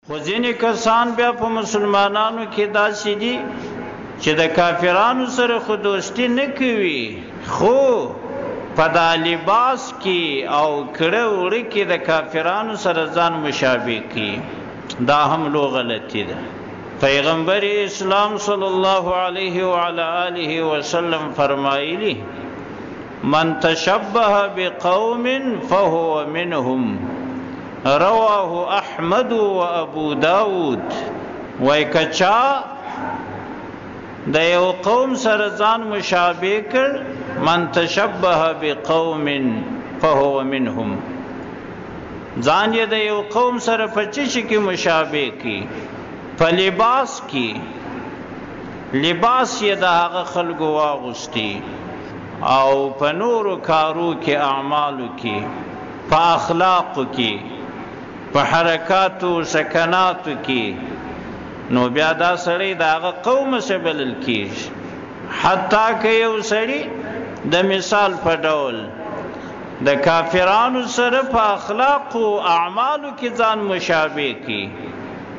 خو ځینې کسان بیا په مسلمانانو کې داسې دي چې د کافرانو سره خو دوستي نه کوي، خو په دا لباس کې او کړه وړه کې د کافرانو سره ځان مشابه کوي. دا هم لو غلطي ده. پیغمبر اسلام صلی الله علیه وعلى آله وسلم فرمایلی من تشبه بقوم فهو منهم، رواه احمد و ابو داود. وای کچا د یو قوم سره ځان مشابه کړ، من تشبه بقوم فهو منهم، ځان یې د یو قوم سره په چی کې مشابه کی، په لباس کې، لباس یې د هغه خلکو واغوستی، او په نورو کارو کې، اعمالو کې، په اخلاقو کې، په حرکاتو سکناتو کې، نو بیا دا سړی د هغه قوم سره بلل کېږي. حتی که یو سړی د مثال په ډول د کافرانو سره په اخلاقو اعمالو کې ځان مشابه کی،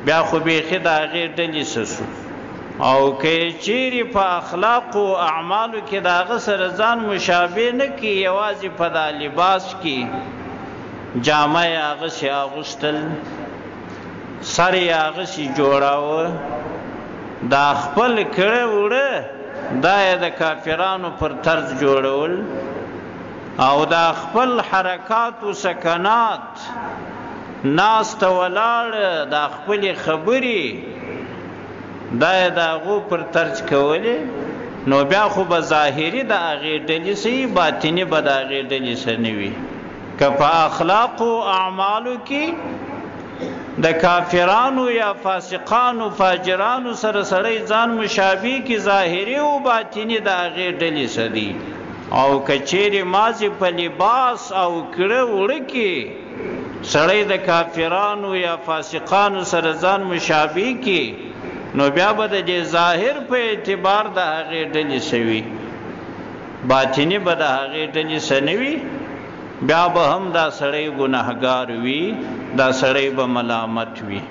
بیا خو بیخي د هغې ډلې سسو. او که چیرې په اخلاقو اعمالو کې د هغه سره ځان مشابه نه کی، یوازې په دا لباس کې جامه یې هغسې اغوستل، سر یې هغسې جوړاوه، دا خپل کړه وړه دا یې د کافرانو پر طرز جوړول، او دا خپل حرکات و سکنات، ناست ولاړه، دا خپلې خبرې دا یې د هغو پر طرز کولې، نو بیا خو به ظاهري د هغې ډلې سه وي، باطني به د هغې ډلې سه نه وي. که په اخلاقو اعمالو کې د کافرانو یا فاسقانو فاجرانو سره سړی ځان مشابه کی، ظاهري او باطني د هغې ډلې سه دي. او که چیرې مازې په لباس او کړه وړه کې سړی د کافرانو یا فاسقانو سره ځان مشابه کی، نو بیا به د دې ظاهر په اعتبار د هغې ډلې سه وي، باطني به د هغې ډلې سه نه وي، بیا به هم دا سړی ګناهګار وي، دا سړی به ملامت وي.